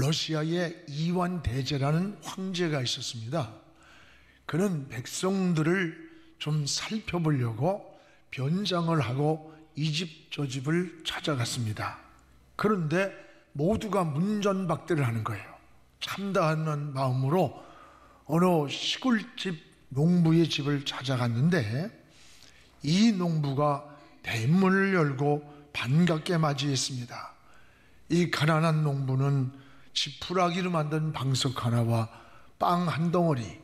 러시아의 이완 대제라는 황제가 있었습니다. 그는 백성들을 좀 살펴보려고 변장을 하고 이 집 저 집을 찾아갔습니다. 그런데 모두가 문전박대를 하는 거예요. 참다하는 마음으로 어느 시골집 농부의 집을 찾아갔는데 이 농부가 대문을 열고 반갑게 맞이했습니다. 이 가난한 농부는 지푸라기로 만든 방석 하나와 빵 한 덩어리,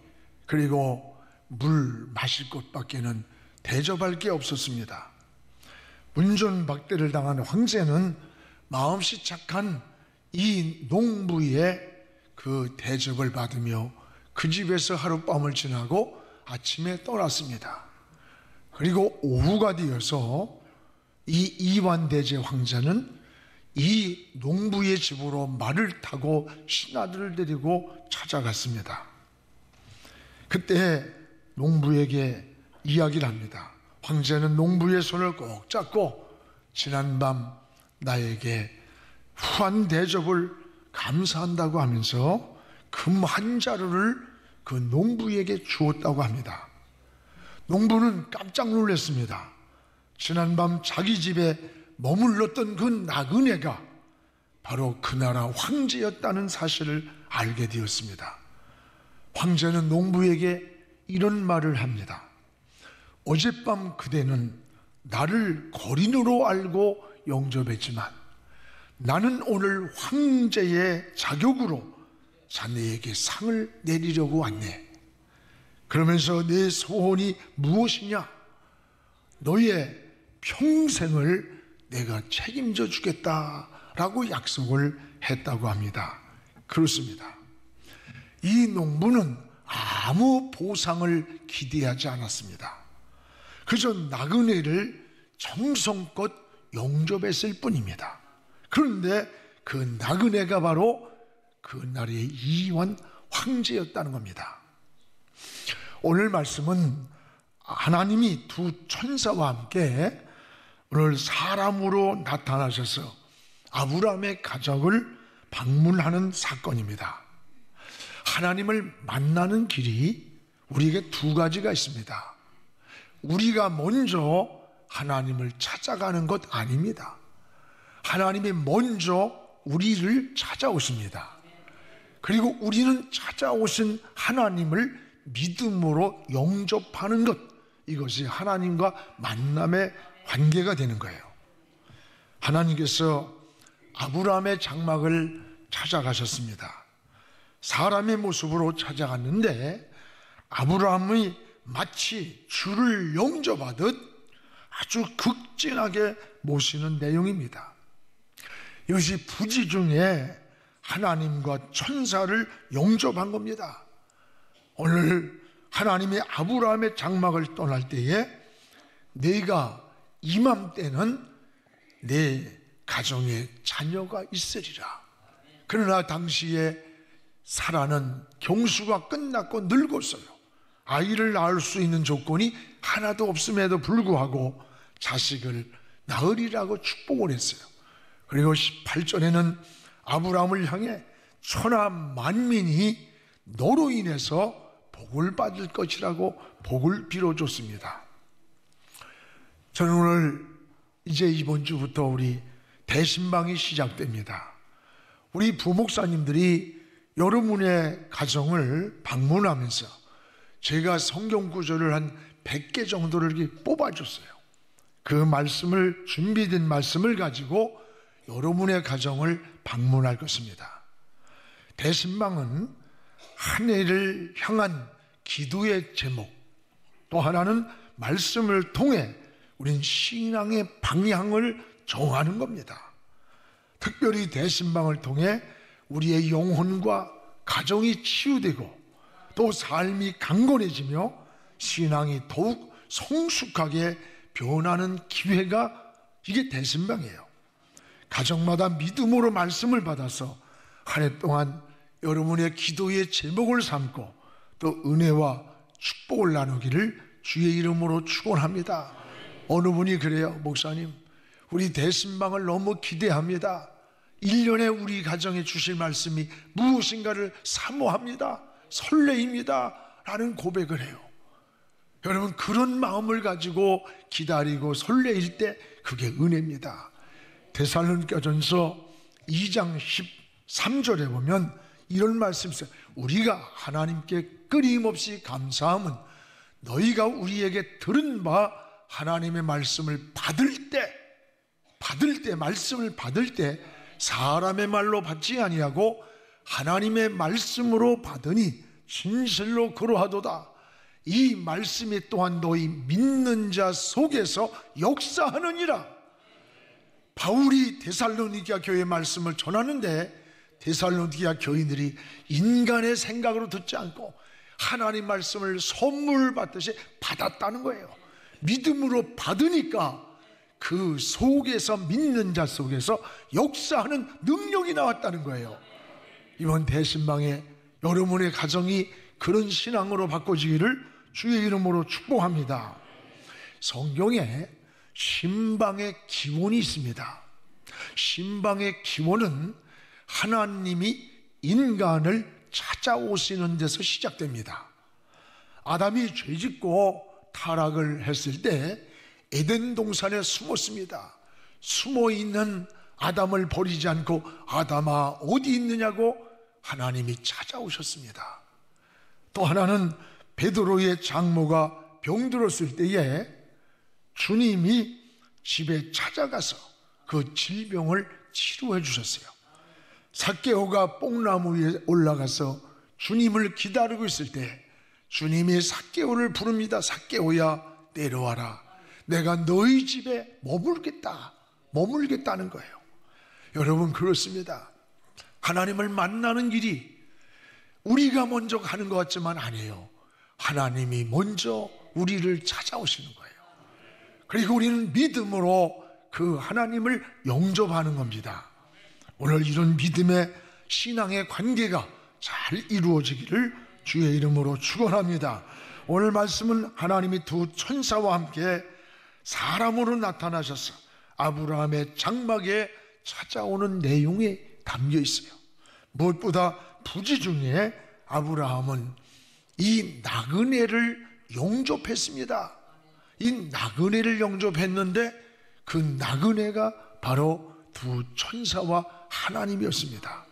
그리고 물 마실 것밖에는 대접할 게 없었습니다. 문전박대를 당한 황제는 마음씨 착한 이 농부의 그 대접을 받으며 그 집에서 하룻밤을 지나고 아침에 떠났습니다. 그리고 오후가 되어서 이 이완대제 황제는 이 농부의 집으로 말을 타고 신하들을 데리고 찾아갔습니다. 그때 농부에게 이야기를 합니다. 황제는 농부의 손을 꼭 잡고 지난밤 나에게 후한 대접을 감사한다고 하면서 금 한 자루를 그 농부에게 주었다고 합니다. 농부는 깜짝 놀랐습니다. 지난밤 자기 집에 머물렀던 그 나그네가 바로 그 나라 황제였다는 사실을 알게 되었습니다. 황제는 농부에게 이런 말을 합니다. 어젯밤 그대는 나를 거린으로 알고 영접했지만 나는 오늘 황제의 자격으로 자네에게 상을 내리려고 왔네. 그러면서 내 소원이 무엇이냐? 너의 평생을 내가 책임져 주겠다라고 약속을 했다고 합니다. 그렇습니다. 이 농부는 아무 보상을 기대하지 않았습니다. 그저 나그네를 정성껏 영접했을 뿐입니다. 그런데 그 나그네가 바로 그날의 이완 황제였다는 겁니다. 오늘 말씀은 하나님이 두 천사와 함께 오늘 사람으로 나타나셔서 아브라함의 가족을 방문하는 사건입니다. 하나님을 만나는 길이 우리에게 두 가지가 있습니다. 우리가 먼저 하나님을 찾아가는 것 아닙니다. 하나님이 먼저 우리를 찾아오십니다. 그리고 우리는 찾아오신 하나님을 믿음으로 영접하는 것, 이것이 하나님과 만남의 관계가 되는 거예요. 하나님께서 아브라함의 장막을 찾아가셨습니다. 사람의 모습으로 찾아갔는데 아브라함이 마치 주를 영접하듯 아주 극진하게 모시는 내용입니다. 이것이 부지 중에 하나님과 천사를 영접한 겁니다. 오늘 하나님이 아브라함의 장막을 떠날 때에 네가 이맘때는 내 가정에 자녀가 있으리라. 그러나 당시에 사라는 경수가 끝났고 늙었어요. 아이를 낳을 수 있는 조건이 하나도 없음에도 불구하고 자식을 낳으리라고 축복을 했어요. 그리고 18절에는 아브라함을 향해 천하 만민이 너로 인해서 복을 받을 것이라고 복을 빌어줬습니다. 저는 오늘 이제 이번 주부터 우리 대신방이 시작됩니다. 우리 부목사님들이 여러분의 가정을 방문하면서 제가 성경 구절을 한 100개 정도를 이렇게 뽑아줬어요. 그 말씀을, 준비된 말씀을 가지고 여러분의 가정을 방문할 것입니다. 대신방은 한 해를 향한 기도의 제목, 또 하나는 말씀을 통해 우린 신앙의 방향을 정하는 겁니다. 특별히 대신방을 통해 우리의 영혼과 가정이 치유되고 또 삶이 강건해지며 신앙이 더욱 성숙하게 변하는 기회가 이게 대신방이에요. 가정마다 믿음으로 말씀을 받아서 한 해 동안 여러분의 기도의 제목을 삼고 또 은혜와 축복을 나누기를 주의 이름으로 축원합니다. 어느 분이 그래요. 목사님, 우리 대신방을 너무 기대합니다. 1년에 우리 가정에 주실 말씀이 무엇인가를 사모합니다, 설레입니다 라는 고백을 해요. 여러분, 그런 마음을 가지고 기다리고 설레일 때 그게 은혜입니다. 데살로니가전서 2장 13절에 보면 이런 말씀이 있어요. 우리가 하나님께 끊임없이 감사함은 너희가 우리에게 들은 바 하나님의 말씀을 받을 때 말씀을 받을 때 사람의 말로 받지 아니하고 하나님의 말씀으로 받으니 진실로 그러하도다. 이 말씀이 또한 너희 믿는 자 속에서 역사하느니라. 바울이 데살로니가 교회의 말씀을 전하는데 데살로니가 교인들이 인간의 생각으로 듣지 않고 하나님 말씀을 선물 받듯이 받았다는 거예요. 믿음으로 받으니까 그 속에서, 믿는 자 속에서 역사하는 능력이 나왔다는 거예요. 이번 대신방에 여러분의 가정이 그런 신앙으로 바꿔지기를 주의 이름으로 축복합니다. 성경에 신방의 기원이 있습니다. 신방의 기원은 하나님이 인간을 찾아오시는 데서 시작됩니다. 아담이 죄짓고 타락을 했을 때 에덴 동산에 숨었습니다. 숨어있는 아담을 버리지 않고 아담아 어디 있느냐고 하나님이 찾아오셨습니다. 또 하나는 베드로의 장모가 병들었을 때에 주님이 집에 찾아가서 그 질병을 치료해 주셨어요. 삭개오가 뽕나무 위에 올라가서 주님을 기다리고 있을 때 주님이 삭개오를 부릅니다. 삭개오야 내려와라. 내가 너희 집에 머물겠다는 거예요. 여러분, 그렇습니다. 하나님을 만나는 길이 우리가 먼저 가는 것 같지만 아니에요. 하나님이 먼저 우리를 찾아오시는 거예요. 그리고 우리는 믿음으로 그 하나님을 영접하는 겁니다. 오늘 이런 믿음의 신앙의 관계가 잘 이루어지기를 주의 이름으로 축원합니다. 오늘 말씀은 하나님이 두 천사와 함께 사람으로 나타나셔서 아브라함의 장막에 찾아오는 내용이 담겨 있어요. 무엇보다 부지 중에 아브라함은 이 나그네를 영접했습니다. 이 나그네를 영접했는데 그 나그네가 바로 두 천사와 하나님이었습니다.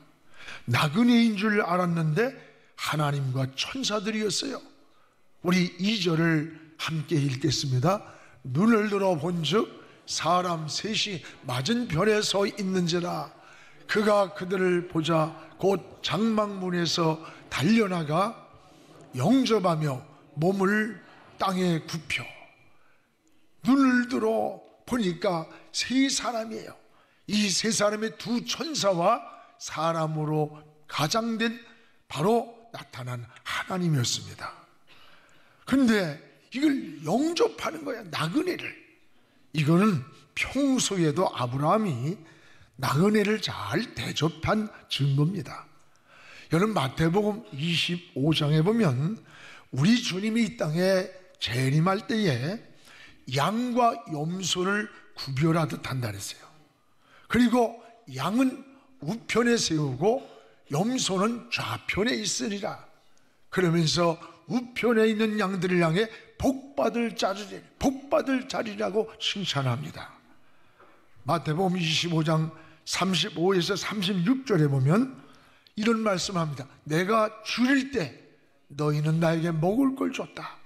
나그네인 줄 알았는데 하나님과 천사들이었어요. 우리 2절을 함께 읽겠습니다. 눈을 들어 본즉 사람 셋이 맞은편에 서 있는지라. 그가 그들을 보자 곧 장막문에서 달려나가 영접하며 몸을 땅에 굽혀. 눈을 들어 보니까 세 사람이에요. 이 세 사람의 두 천사와 사람으로 가장된 바로 나타난 하나님이었습니다. 그런데 이걸 영접하는 거야, 나그네를. 이거는 평소에도 아브라함이 나그네를 잘 대접한 증거입니다. 여러분, 마태복음 25장에 보면 우리 주님이 이 땅에 재림할 때에 양과 염소를 구별하듯 한다 그랬어요. 그리고 양은 우편에 세우고 염소는 좌편에 있으리라. 그러면서 우편에 있는 양들을 향해 복받을 자리라고 칭찬합니다. 마태복음 25장 35에서 36절에 보면 이런 말씀합니다. 내가 줄일 때 너희는 나에게 먹을 걸 줬다.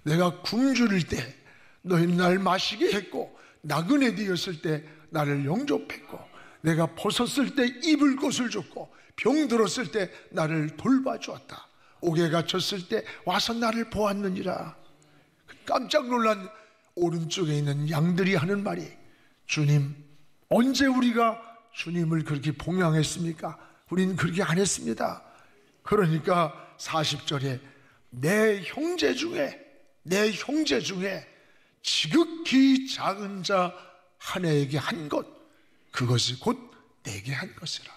내가 굶주릴 때 너희는 날 마시게 했고, 나그네 되었을 때 나를 영접했고, 내가 벗었을 때 입을 것을 줬고, 병들었을 때 나를 돌봐주었다. 옥에 갇혔을 때 와서 나를 보았느니라. 깜짝 놀란 오른쪽에 있는 양들이 하는 말이, 주님, 언제 우리가 주님을 그렇게 봉양했습니까? 우리는 그렇게 안 했습니다. 그러니까 40절에 내 형제 중에 지극히 작은 자 하나에게 한 것, 그것이 곧 내게 한 것이라.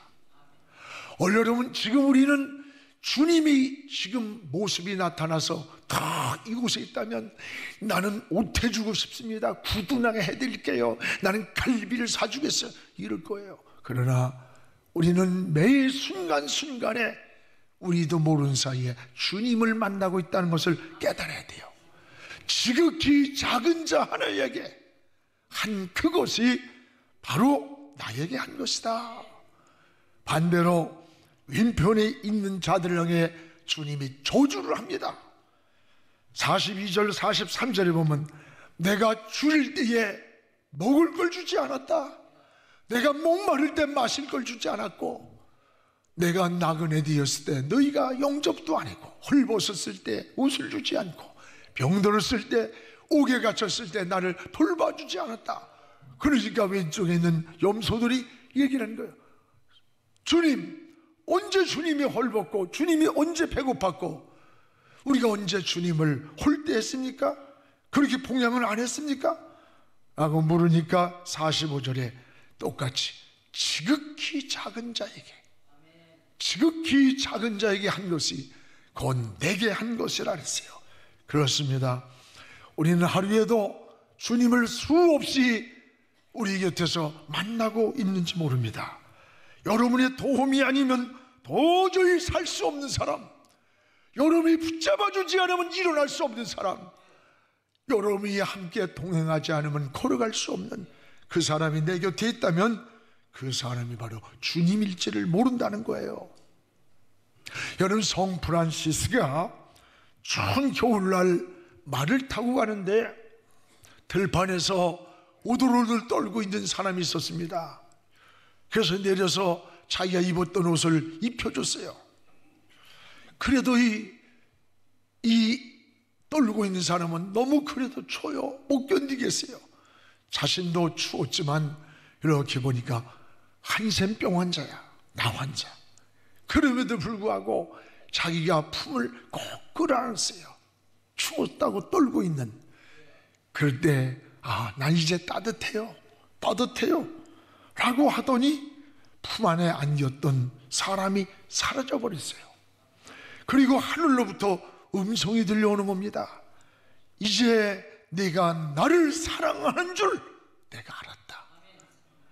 여러분, 지금 우리는 주님이 지금 모습이 나타나서 다 이곳에 있다면 나는 옷 해주고 싶습니다. 구두 나게 해드릴게요. 나는 갈비를 사주겠어요. 이럴 거예요. 그러나 우리는 매 순간순간에 우리도 모르는 사이에 주님을 만나고 있다는 것을 깨달아야 돼요. 지극히 작은 자 하나에게 한 그것이 바로 나에게 한 것이다. 반대로 왼편에 있는 자들을 향해 주님이 저주를 합니다. 42절 43절에 보면 내가 줄일 때에 먹을 걸 주지 않았다. 내가 목마를 때 마실 걸 주지 않았고, 내가 나그네 되었을 때 너희가 영접도 안 했고, 헐벗었을 때 옷을 주지 않고, 병들었을 때, 옥에 갇혔을 때 나를 돌봐주지 않았다. 그러니까 왼쪽에 있는 염소들이 얘기를 하는 거예요. 주님, 언제 주님이 헐벗고 주님이 언제 배고팠고 우리가 언제 주님을 홀대했습니까? 그렇게 봉양을 안 했습니까? 라고 물으니까 45절에 똑같이 지극히 작은 자에게, 지극히 작은 자에게 한 것이 곧 내게 한 것이라 그랬어요. 그렇습니다. 우리는 하루에도 주님을 수없이 우리 곁에서 만나고 있는지 모릅니다. 여러분의 도움이 아니면 도저히 살 수 없는 사람, 여러분이 붙잡아주지 않으면 일어날 수 없는 사람, 여러분이 함께 동행하지 않으면 걸어갈 수 없는 그 사람이 내 곁에 있다면 그 사람이 바로 주님일지를 모른다는 거예요. 여러분, 성 프란시스가 추운 겨울날 말을 타고 가는데 들판에서 오돌오돌 떨고 있는 사람이 있었습니다. 그래서 내려서 자기가 입었던 옷을 입혀줬어요. 그래도 이 떨고 있는 사람은 너무 그래도 추워요. 못 견디겠어요. 자신도 추웠지만 이렇게 보니까 한센병 환자야, 나 환자. 그럼에도 불구하고 자기가 품을 꼭 끌어안았어요. 추웠다고 떨고 있는. 그럴 때 난 이제 따뜻해요 라고 하더니 품 안에 안겼던 사람이 사라져 버렸어요. 그리고 하늘로부터 음성이 들려오는 겁니다. 이제 네가 나를 사랑하는 줄 내가 알았다.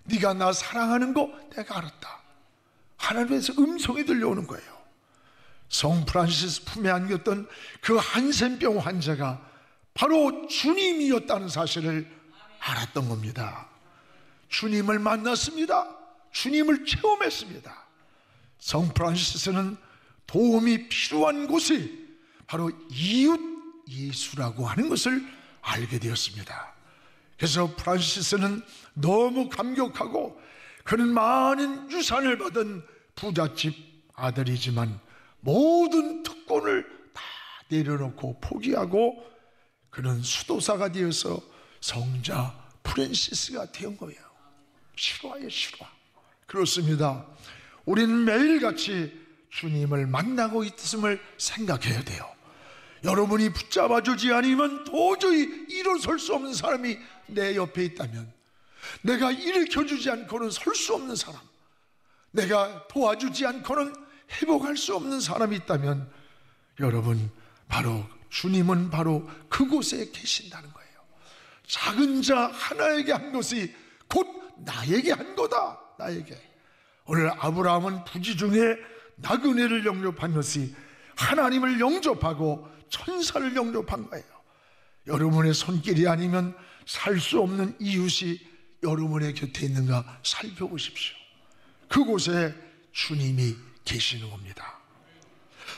네가 나 사랑하는 거 내가 알았다. 하늘에서 음성이 들려오는 거예요. 성 프란시스 품에 안겼던 그 한센병 환자가 바로 주님이었다는 사실을 알았던 겁니다. 주님을 만났습니다. 주님을 체험했습니다. 성 프란시스는 도움이 필요한 곳이 바로 이웃 예수라고 하는 것을 알게 되었습니다. 그래서 프란시스는 너무 감격하고, 그는 많은 유산을 받은 부잣집 아들이지만 모든 특권을 다 내려놓고 포기하고 그는 수도사가 되어서 성자 프란시스가 된 거예요. 실화예요, 실화. 그렇습니다. 우리는 매일같이 주님을 만나고 있음을 생각해야 돼요. 여러분이 붙잡아주지 않으면 도저히 일어설 수 없는 사람이 내 옆에 있다면, 내가 일으켜주지 않고는 설 수 없는 사람, 내가 도와주지 않고는 회복할 수 없는 사람이 있다면, 여러분, 바로 주님은 바로 그곳에 계신다는 거예요. 작은 자 하나에게 한 것이 곧 나에게 한 거다. 나에게. 오늘 아브라함은 부지 중에 나그네를 영접한 것이 하나님을 영접하고 천사를 영접한 거예요. 여러분의 손길이 아니면 살 수 없는 이웃이 여러분의 곁에 있는가 살펴보십시오. 그곳에 주님이 계시는 겁니다.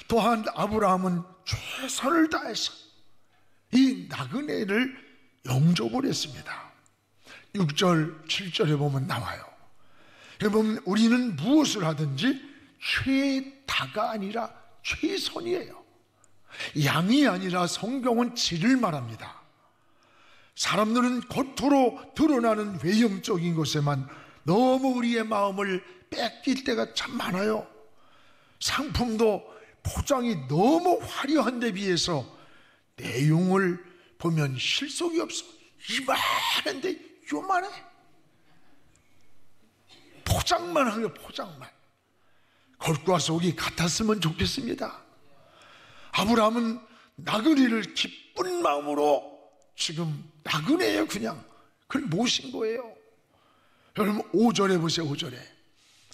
또한 아브라함은 최선을 다해서 이 나그네를 영접을 했습니다. 6절 7절에 보면 나와요. 여러분, 우리는 무엇을 하든지 최다가 아니라 최선이에요. 양이 아니라 성경은 질을 말합니다. 사람들은 겉으로 드러나는 외형적인 것에만 너무 우리의 마음을 뺏길 때가 참 많아요. 상품도 포장이 너무 화려한 데 비해서 내용을 보면 실속이 없어. 이만한데 요만해. 포장만 하면 포장만. 겉과 속이 같았으면 좋겠습니다. 아브라함은 나그네를 기쁜 마음으로 지금 나그네예요. 그냥 그걸 모신 거예요. 여러분 5절에 보세요. 5절에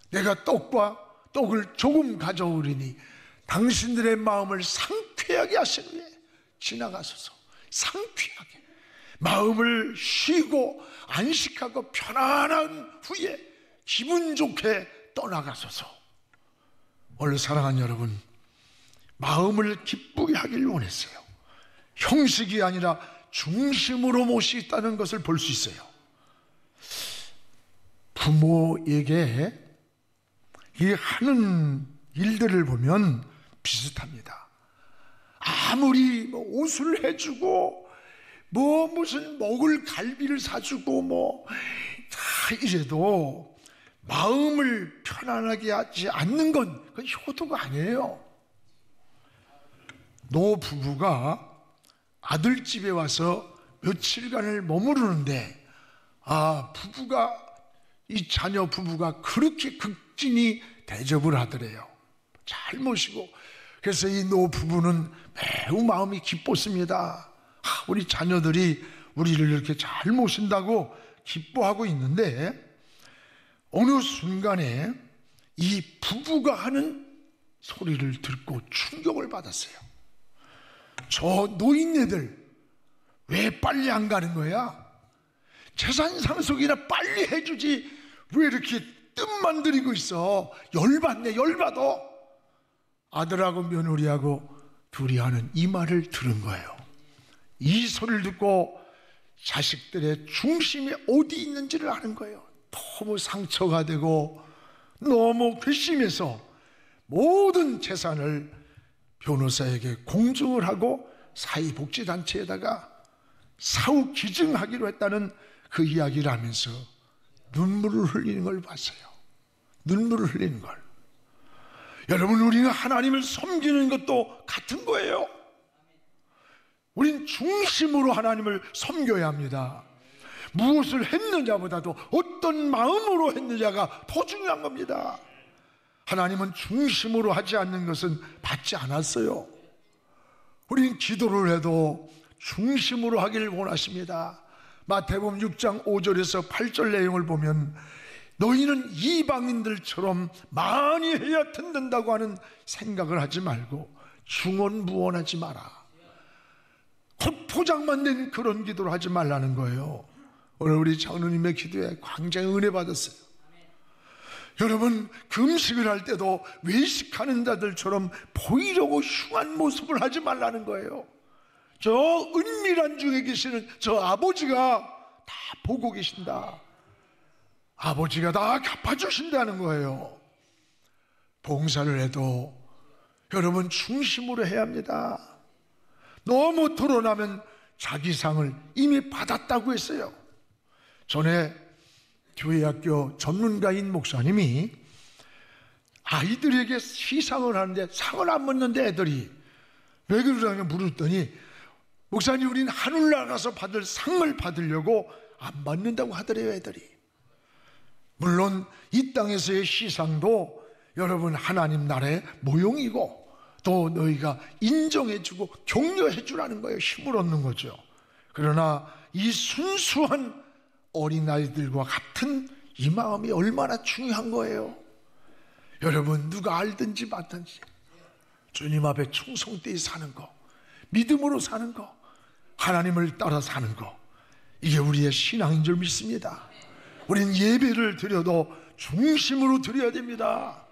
내가 떡을 조금 가져오리니 당신들의 마음을 상쾌하게 하신 후에 지나가소서. 상쾌하게 마음을 쉬고 안식하고 편안한 후에 기분 좋게 떠나가소서. 오늘 사랑하는 여러분, 마음을 기쁘게 하길 원했어요. 형식이 아니라 중심으로 모시겠다는 것을 볼 수 있어요. 부모에게 이 하는 일들을 보면 비슷합니다. 아무리 옷을 해주고 무슨 먹을 갈비를 사주고 다 이래도 마음을 편안하게 하지 않는 건 그건 효도가 아니에요. 노부부가 아들 집에 와서 며칠간을 머무르는데 이 자녀 부부가 그렇게 극진히 대접을 하더래요. 잘 모시고. 그래서 이 노부부는 매우 마음이 기뻤습니다. 우리 자녀들이 우리를 이렇게 잘 모신다고 기뻐하고 있는데 어느 순간에 이 부부가 하는 소리를 듣고 충격을 받았어요. 저 노인네들 왜 빨리 안 가는 거야? 재산 상속이나 빨리 해주지 왜 이렇게 뜸만 들이고 있어? 열받네, 열받아. 아들하고 며느리하고 둘이 하는 이 말을 들은 거예요. 이 소리를 듣고 자식들의 중심이 어디 있는지를 아는 거예요. 너무 상처가 되고 너무 괘씸해서 모든 재산을 변호사에게 공증을 하고 사회복지단체에다가 사후 기증하기로 했다는 그 이야기를 하면서 눈물을 흘리는 걸 봤어요. 눈물을 흘리는 걸. 여러분, 우리가 하나님을 섬기는 것도 같은 거예요. 우린 중심으로 하나님을 섬겨야 합니다. 무엇을 했느냐보다도 어떤 마음으로 했느냐가 더 중요한 겁니다. 하나님은 중심으로 하지 않는 것은 받지 않았어요. 우린 기도를 해도 중심으로 하기를 원하십니다. 마태복음 6장 5절에서 8절 내용을 보면 너희는 이방인들처럼 많이 해야 듣는다고 하는 생각을 하지 말고 중언부언하지 마라. 곧 포장만 된 그런 기도를 하지 말라는 거예요. 오늘 우리 장로님의 기도에 굉장히 은혜 받았어요. 여러분, 금식을 할 때도 외식하는 자들처럼 보이려고 흉한 모습을 하지 말라는 거예요. 저 은밀한 중에 계시는 저 아버지가 다 보고 계신다. 아버지가 다 갚아주신다는 거예요. 봉사를 해도 여러분 중심으로 해야 합니다. 너무 드러나면 자기 상을 이미 받았다고 했어요. 전에 교회학교 전문가인 목사님이 아이들에게 시상을 하는데 상을 안 받는데 애들이 왜 그러냐고 물었더니 목사님, 우린 하늘나라 가서 받을 상을 받으려고 안 받는다고 하더래요. 애들이. 물론 이 땅에서의 시상도 여러분 하나님 나라의 모형이고 또 너희가 인정해주고 격려해주라는 거예요. 힘을 얻는 거죠. 그러나 이 순수한 어린아이들과 같은 이 마음이 얼마나 중요한 거예요. 여러분, 누가 알든지 말든지 주님 앞에 충성되이 사는 거, 믿음으로 사는 거, 하나님을 따라 사는 거, 이게 우리의 신앙인 줄 믿습니다. 우리는 예배를 드려도 중심으로 드려야 됩니다.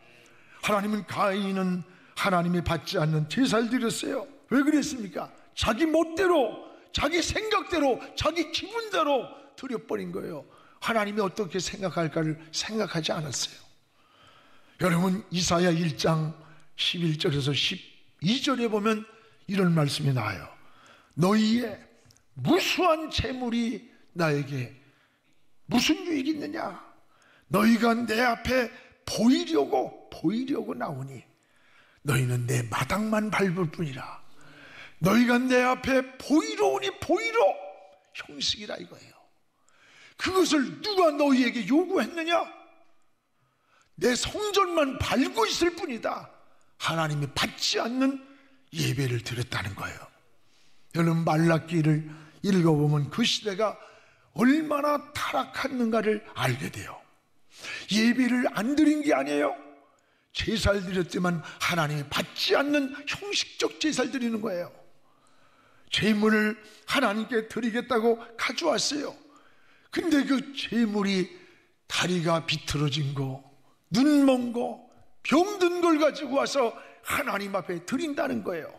하나님은 가인은 하나님이 받지 않는 제사를 드렸어요. 왜 그랬습니까? 자기 멋대로, 자기 생각대로, 자기 기분대로 드려버린 거예요. 하나님이 어떻게 생각할까를 생각하지 않았어요. 여러분, 이사야 1장 11절에서 12절에 보면 이런 말씀이 나와요. 너희의 무수한 재물이 나에게 무슨 유익이 있느냐? 너희가 내 앞에 보이려고 나오니 너희는 내 마당만 밟을 뿐이라. 너희가 내 앞에 보이러 오니 보이러 형식이라 이거예요. 그것을 누가 너희에게 요구했느냐? 내 성전만 밟고 있을 뿐이다. 하나님이 받지 않는 예배를 드렸다는 거예요. 여러분, 말라기를 읽어보면 그 시대가 얼마나 타락했는가를 알게 돼요. 예배를 안 드린 게 아니에요. 제사를 드렸지만 하나님이 받지 않는 형식적 제사를 드리는 거예요. 제물을 하나님께 드리겠다고 가져왔어요. 근데 그 제물이 다리가 비틀어진 거, 눈 먼 거, 병든 걸 가지고 와서 하나님 앞에 드린다는 거예요.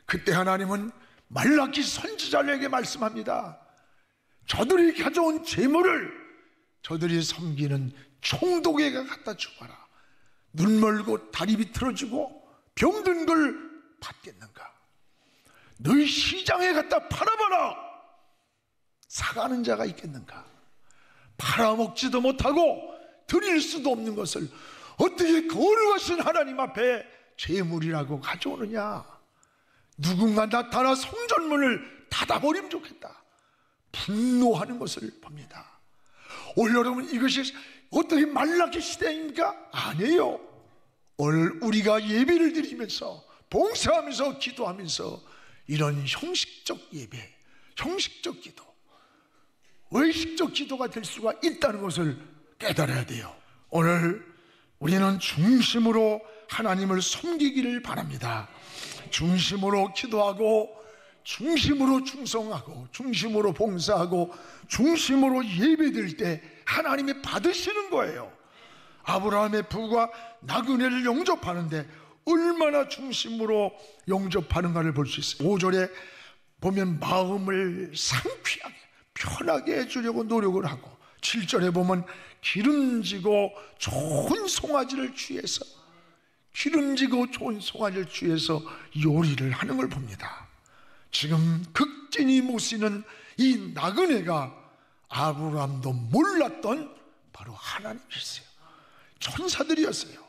그때 하나님은 말라기 선지자에게 말씀합니다. 저들이 가져온 제물을 저들이 섬기는 총독에게 갖다 주어라. 눈 멀고 다리 비틀어지고 병든 걸 받겠는가? 너희 시장에 갖다 팔아봐라. 사가는 자가 있겠는가? 팔아먹지도 못하고 드릴 수도 없는 것을 어떻게 거룩하신 하나님 앞에 제물이라고 가져오느냐? 누군가 나타나 성전문을 닫아버리면 좋겠다. 분노하는 것을 봅니다. 오늘 여러분, 이것이 어떻게 말라기 시대입니까? 아니에요. 오늘 우리가 예배를 드리면서 봉사하면서 기도하면서 이런 형식적 예배, 형식적 기도, 의식적 기도가 될 수가 있다는 것을 깨달아야 돼요. 오늘 우리는 중심으로 하나님을 섬기기를 바랍니다. 중심으로 기도하고, 중심으로 충성하고, 중심으로 봉사하고, 중심으로 예배드릴 때 하나님이 받으시는 거예요. 아브라함의 부가 나그네를 영접하는데 얼마나 중심으로 영접하는가를 볼 수 있어요. 5절에 보면 마음을 상쾌하게 편하게 해주려고 노력을 하고, 7절에 보면 기름지고 좋은 송아지를 취해서, 기름지고 좋은 송아지를 취해서 요리를 하는 걸 봅니다. 지금 극진히 모시는 이 나그네가 아브라함도 몰랐던 바로 하나님이었어요. 천사들이었어요.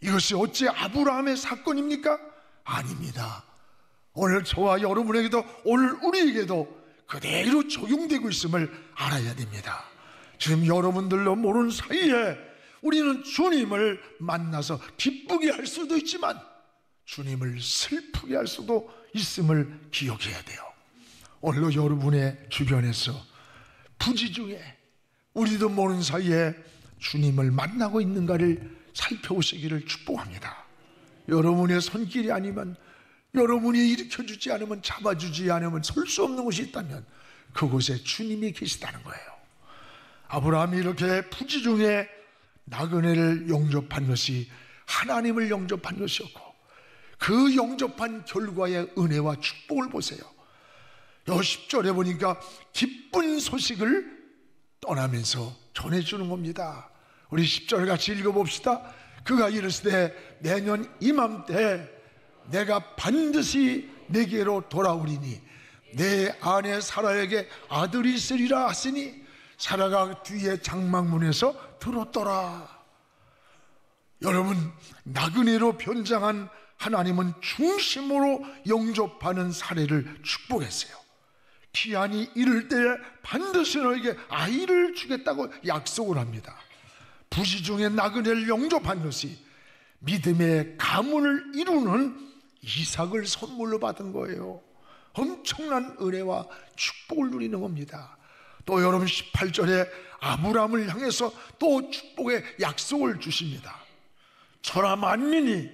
이것이 어찌 아브라함의 사건입니까? 아닙니다. 오늘 저와 여러분에게도, 오늘 우리에게도 그대로 적용되고 있음을 알아야 됩니다. 지금 여러분들도 모르는 사이에 우리는 주님을 만나서 기쁘게 할 수도 있지만 주님을 슬프게 할 수도 있음을 기억해야 돼요. 오늘도 여러분의 주변에서 부지 중에 우리도 모르는 사이에 주님을 만나고 있는가를 살펴보시기를 축복합니다. 여러분의 손길이 아니면, 여러분이 일으켜주지 않으면, 잡아주지 않으면 설 수 없는 곳이 있다면 그곳에 주님이 계시다는 거예요. 아브라함이 이렇게 부지 중에 나그네를 영접한 것이 하나님을 영접한 것이었고, 그 영접한 결과의 은혜와 축복을 보세요. 10절에 보니까 기쁜 소식을 떠나면서 전해주는 겁니다. 우리 10절 같이 읽어봅시다. 그가 이르시되 내년 이맘때 내가 반드시 내게로 돌아오리니 내 아내 사라에게 아들이 있으리라 하시니 사라가 뒤에 장막문에서 들었더라. 여러분, 나그네로 변장한 하나님은 중심으로 영접하는 사례를 축복했어요. 기한이 이를 때에 반드시 너에게 아이를 주겠다고 약속을 합니다. 부지 중에 나그네를 영접한 것이 믿음의 가문을 이루는 이삭을 선물로 받은 거예요. 엄청난 은혜와 축복을 누리는 겁니다. 또 여러분 18절에 아브라함을 향해서 또 축복의 약속을 주십니다. 천하 만민이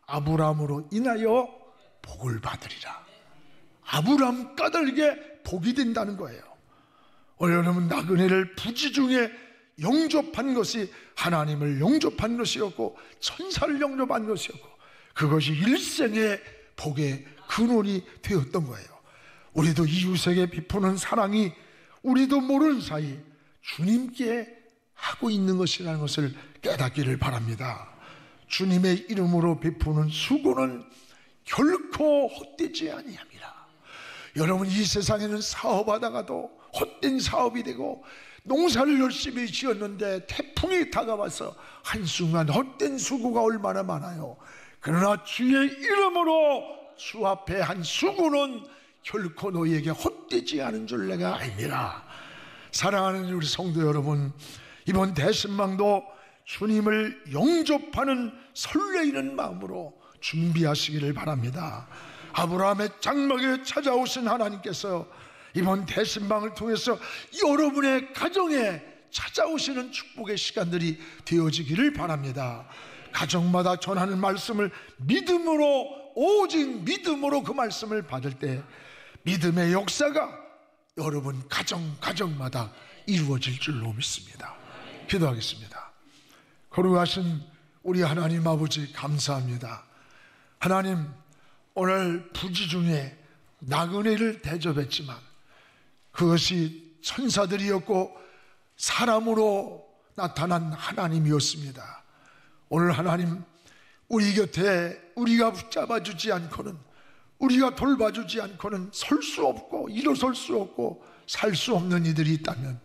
아브라함으로 인하여 복을 받으리라. 아브라함 까닭에 복이 된다는 거예요. 오늘 여러분, 나그네를 부지 중에 영접한 것이 하나님을 영접한 것이었고, 천사를 영접한 것이었고, 그것이 일생의 복의 근원이 되었던 거예요. 우리도 이웃에게 베푸는 사랑이 우리도 모르는 사이 주님께 하고 있는 것이라는 것을 깨닫기를 바랍니다. 주님의 이름으로 베푸는 수고는 결코 헛되지 아니함이라. 여러분, 이 세상에는 사업하다가도 헛된 사업이 되고, 농사를 열심히 지었는데 태풍이 다가와서 한순간 헛된 수고가 얼마나 많아요. 그러나 주의 이름으로 주 앞에 한 수고는 결코 너희에게 헛되지 않은 줄 내가 알미라. 사랑하는 우리 성도 여러분, 이번 대신망도 주님을 영접하는 설레이는 마음으로 준비하시기를 바랍니다. 아브라함의 장막에 찾아오신 하나님께서 이번 대신방을 통해서 여러분의 가정에 찾아오시는 축복의 시간들이 되어지기를 바랍니다. 가정마다 전하는 말씀을 믿음으로, 오직 믿음으로 그 말씀을 받을 때 믿음의 역사가 여러분 가정마다 이루어질 줄로 믿습니다. 기도하겠습니다. 거룩하신 우리 하나님 아버지, 감사합니다. 하나님, 오늘 부지 중에 나그네를 대접했지만 그것이 천사들이었고 사람으로 나타난 하나님이었습니다. 오늘 하나님, 우리 곁에 우리가 붙잡아주지 않고는, 우리가 돌봐주지 않고는 설 수 없고 일어설 수 없고 살 수 없는 이들이 있다면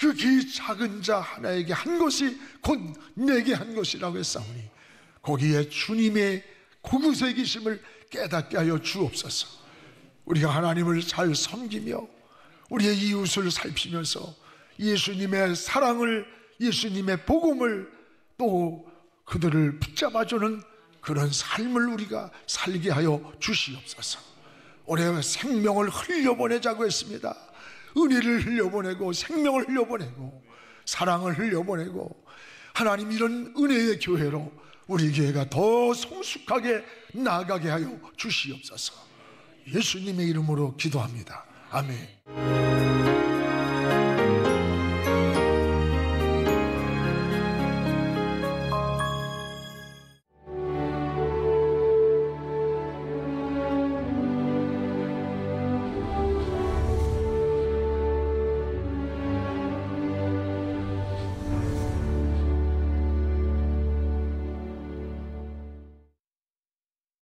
그 작은 자 하나에게 한 것이 곧 내게 한 것이라고 했사오니 거기에 주님의 그곳에 계심을 깨닫게 하여 주옵소서. 우리가 하나님을 잘 섬기며 우리의 이웃을 살피면서 예수님의 사랑을, 예수님의 복음을, 또 그들을 붙잡아주는 그런 삶을 우리가 살게 하여 주시옵소서. 올해 생명을 흘려보내자고 했습니다. 은혜를 흘려보내고 생명을 흘려보내고 사랑을 흘려보내고, 하나님, 이런 은혜의 교회로 우리 교회가 더 성숙하게 나아가게 하여 주시옵소서. 예수님의 이름으로 기도합니다. 아멘.